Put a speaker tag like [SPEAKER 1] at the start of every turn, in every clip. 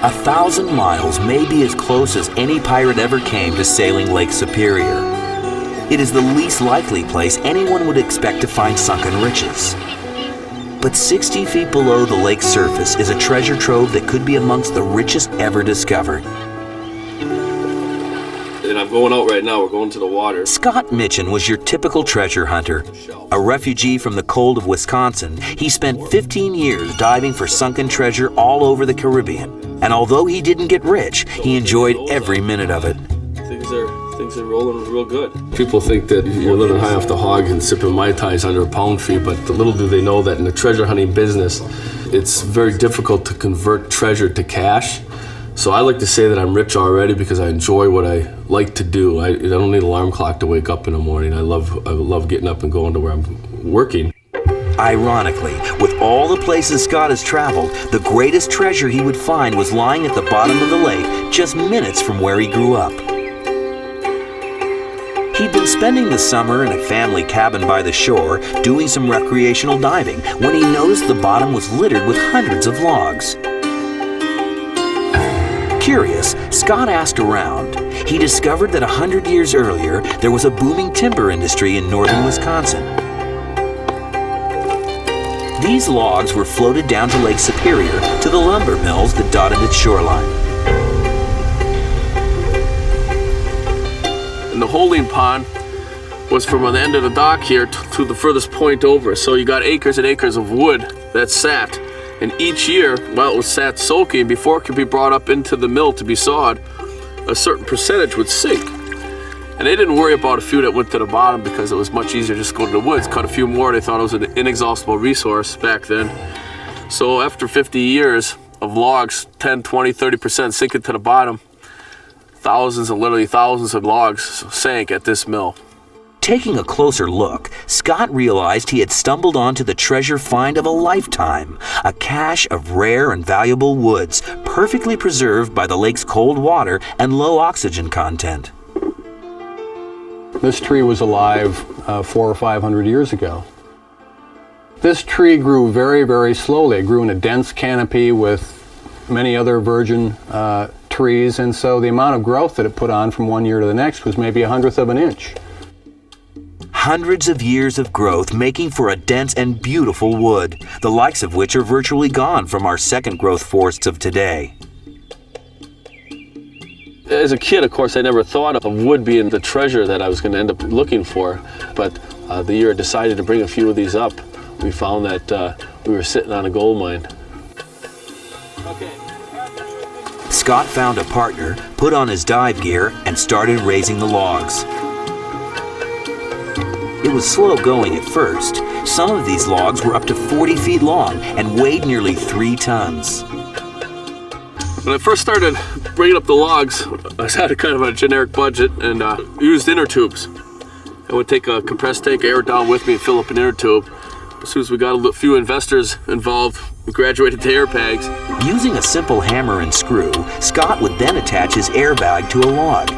[SPEAKER 1] 1,000 miles may be as close as any pirate ever came to sailing Lake Superior. It is the least likely place anyone would expect to find sunken riches. But 60 feet below the lake's surface is a treasure trove that could be amongst the richest ever discovered.
[SPEAKER 2] And I'm going out right now, we're going to the water.
[SPEAKER 1] Scott Mitchin was your typical treasure hunter. A refugee from the cold of Wisconsin, he spent 15 years diving for sunken treasure all over the Caribbean. And although he didn't get rich, he enjoyed every minute of it.
[SPEAKER 2] Things are rolling real good.
[SPEAKER 3] People think that you're living high off the hog and sipping Mai Tais under a palm tree, but little do they know that in the treasure hunting business, it's very difficult to convert treasure to cash. So I like to say that I'm rich already because I enjoy what I like to do. I don't need an alarm clock to wake up in the morning. I love getting up and going to where I'm working.
[SPEAKER 1] Ironically, with all the places Scott has traveled, the greatest treasure he would find was lying at the bottom of the lake, just minutes from where he grew up. He'd been spending the summer in a family cabin by the shore, doing some recreational diving, when he noticed the bottom was littered with hundreds of logs. Curious, Scott asked around. He discovered that 100 years earlier, there was a booming timber industry in northern Wisconsin. These logs were floated down to Lake Superior to the lumber mills that dotted its shoreline.
[SPEAKER 2] And the holding pond was from the end of the dock here to the furthest point over. So you got acres and acres of wood that sat. And each year, while it was sat soaking, before it could be brought up into the mill to be sawed, a certain percentage would sink. And they didn't worry about a few that went to the bottom because it was much easier just to go to the woods, cut a few more. They thought it was an inexhaustible resource back then. So after 50 years of logs, 10, 20, 30% sinking to the bottom, thousands and literally thousands of logs sank at this mill.
[SPEAKER 1] Taking a closer look, Scott realized he had stumbled onto the treasure find of a lifetime, a cache of rare and valuable woods, perfectly preserved by the lake's cold water and low oxygen content.
[SPEAKER 4] This tree was alive 400 or 500 years ago. This tree grew very, very slowly. It grew in a dense canopy with many other virgin trees, and so the amount of growth that it put on from one year to the next was maybe 1/100th of an inch.
[SPEAKER 1] Hundreds of years of growth making for a dense and beautiful wood, the likes of which are virtually gone from our second growth forests of today.
[SPEAKER 2] As a kid, of course, I never thought of wood being the treasure that I was going to end up looking for. But the year I decided to bring a few of these up, we found that we were sitting on a gold mine. Okay.
[SPEAKER 1] Scott found a partner, put on his dive gear, and started raising the logs. It was slow going at first. Some of these logs were up to 40 feet long and weighed nearly 3 tons.
[SPEAKER 2] When I first started bringing up the logs, I had a kind of a generic budget and used inner tubes. I would take a compressed tank of air down with me and fill up an inner tube. As soon as we got a few investors involved, we graduated to air bags.
[SPEAKER 1] Using a simple hammer and screw, Scott would then attach his airbag to a log.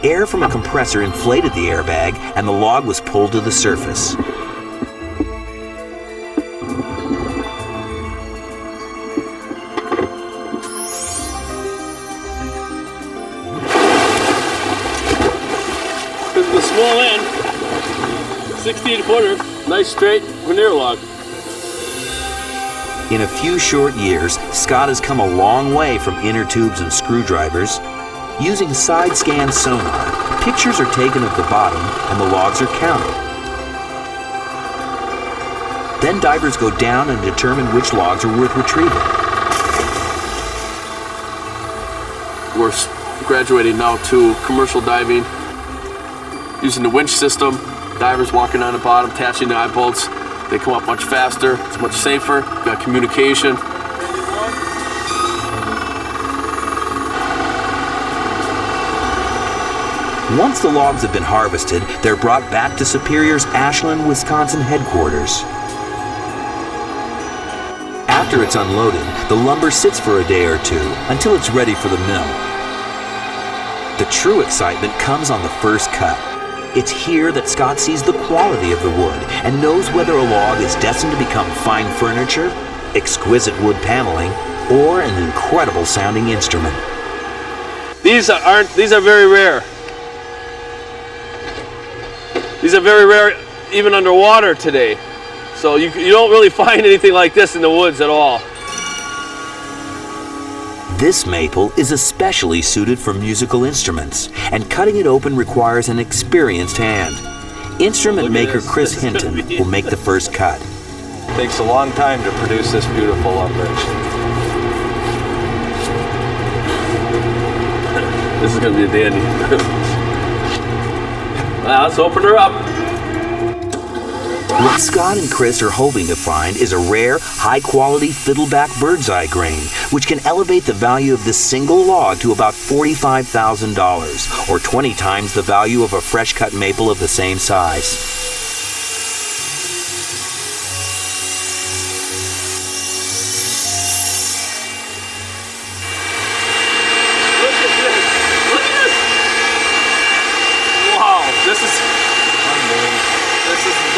[SPEAKER 1] Air from a compressor inflated the airbag, and the log was pulled to the surface.
[SPEAKER 2] This is the small end, 16-footer, nice straight veneer log.
[SPEAKER 1] In a few short years, Scott has come a long way from inner tubes and screwdrivers. Using side-scan sonar, pictures are taken of the bottom and the logs are counted. Then divers go down and determine which logs are worth retrieving.
[SPEAKER 2] We're graduating now to commercial diving, using the winch system, divers walking on the bottom, attaching the eye bolts. They come up much faster, it's much safer, got communication.
[SPEAKER 1] Once the logs have been harvested, they're brought back to Superior's Ashland, Wisconsin headquarters. After it's unloaded, the lumber sits for a day or two until it's ready for the mill. The true excitement comes on the first cut. It's here that Scott sees the quality of the wood and knows whether a log is destined to become fine furniture exquisite wood paneling, or an incredible sounding instrument.
[SPEAKER 2] These are very rare. These are very rare even underwater today. So you don't really find anything like this in the woods at all.
[SPEAKER 1] This maple is especially suited for musical instruments, and cutting it open requires an experienced hand. Instrument maker Chris Hinton will make the first cut.
[SPEAKER 5] It takes a long time to produce this beautiful lumber.
[SPEAKER 2] This is going to be a dandy. Now let's open her up.
[SPEAKER 1] What Scott and Chris are hoping to find is a rare, high-quality fiddleback bird's eye grain, which can elevate the value of this single log to about $45,000, or 20 times the value of a fresh-cut maple of the same size.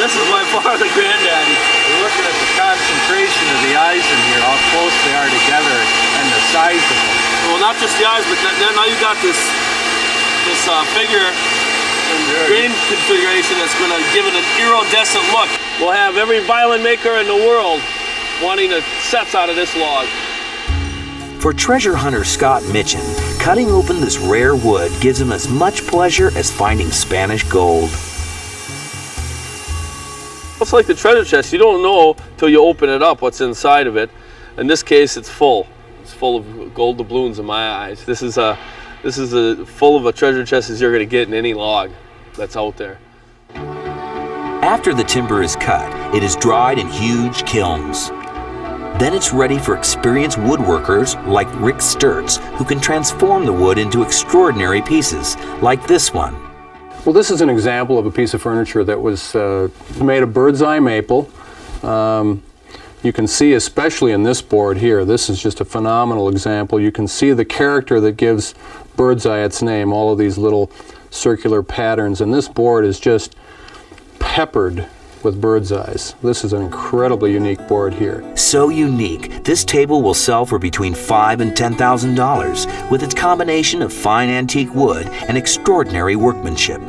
[SPEAKER 2] This is by far the granddaddy.
[SPEAKER 5] We're looking at the concentration of the eyes in here, how close they are together, and the size of them.
[SPEAKER 2] Well, not just the eyes, but now you got this figure and grain configuration that's going to give it an iridescent look. We'll have every violin maker in the world wanting the sets out of this log.
[SPEAKER 1] For treasure hunter Scott Mitchin, cutting open this rare wood gives him as much pleasure as finding Spanish gold.
[SPEAKER 2] It's like the treasure chest. You don't know till you open it up what's inside of it. In this case, it's full. It's full of gold doubloons in my eyes. This is full of a treasure chest as you're going to get in any log that's out there.
[SPEAKER 1] After the timber is cut, it is dried in huge kilns. Then it's ready for experienced woodworkers like Rick Sturtz, who can transform the wood into extraordinary pieces, like this one.
[SPEAKER 4] Well, this is an example of a piece of furniture that was made of bird's eye maple. You can see, especially in this board here, this is just a phenomenal example. You can see the character that gives bird's eye its name, all of these little circular patterns. And this board is just peppered with bird's eyes. This is an incredibly unique board here.
[SPEAKER 1] So unique, this table will sell for between $5,000 and $10,000 with its combination of fine antique wood and extraordinary workmanship.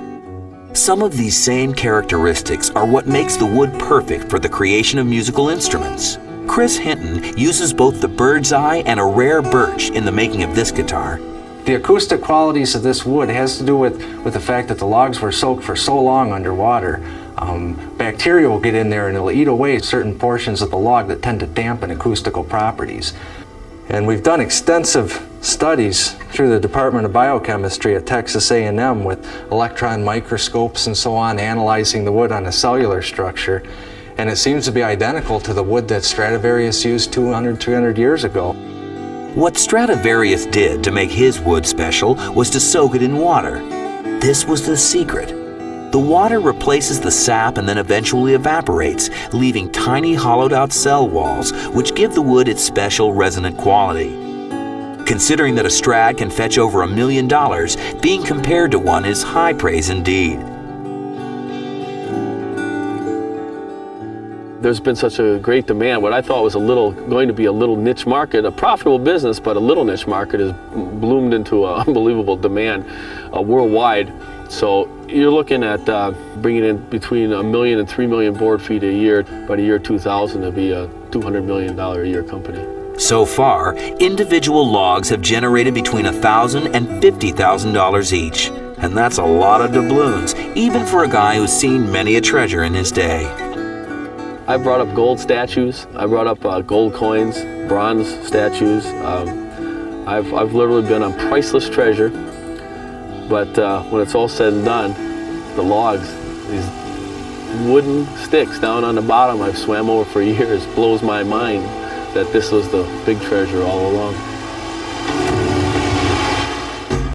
[SPEAKER 1] Some of these same characteristics are what makes the wood perfect for the creation of musical instruments. Chris Hinton uses both the bird's eye and a rare birch in the making of this guitar.
[SPEAKER 5] The acoustic qualities of this wood has to do with the fact that the logs were soaked for so long underwater. Bacteria will get in there and it'll eat away certain portions of the log that tend to dampen acoustical properties. And we've done extensive studies through the Department of Biochemistry at Texas A&M with electron microscopes and so on, analyzing the wood on a cellular structure. And it seems to be identical to the wood that Stradivarius used 200, 300 years ago.
[SPEAKER 1] What Stradivarius did to make his wood special was to soak it in water. This was the secret. The water replaces the sap and then eventually evaporates, leaving tiny hollowed-out cell walls, which give the wood its special resonant quality. Considering that a Strad can fetch over $1 million, being compared to one is high praise indeed.
[SPEAKER 2] There's been such a great demand. What I thought was going to be a little niche market, a profitable business, but a little niche market has bloomed into an unbelievable demand worldwide. So you're looking at bringing in between 1 million and 3 million board feet a year. By the year 2000, to be a $200 million a year company.
[SPEAKER 1] So far, individual logs have generated between $1,000 and $50,000 each. And that's a lot of doubloons, even for a guy who's seen many a treasure in his day.
[SPEAKER 2] I brought up gold statues. I brought up gold coins, bronze statues. I've literally been on priceless treasure. But when it's all said and done, the logs, these wooden sticks down on the bottom I've swam over for years, blows my mind that this was the big treasure all along.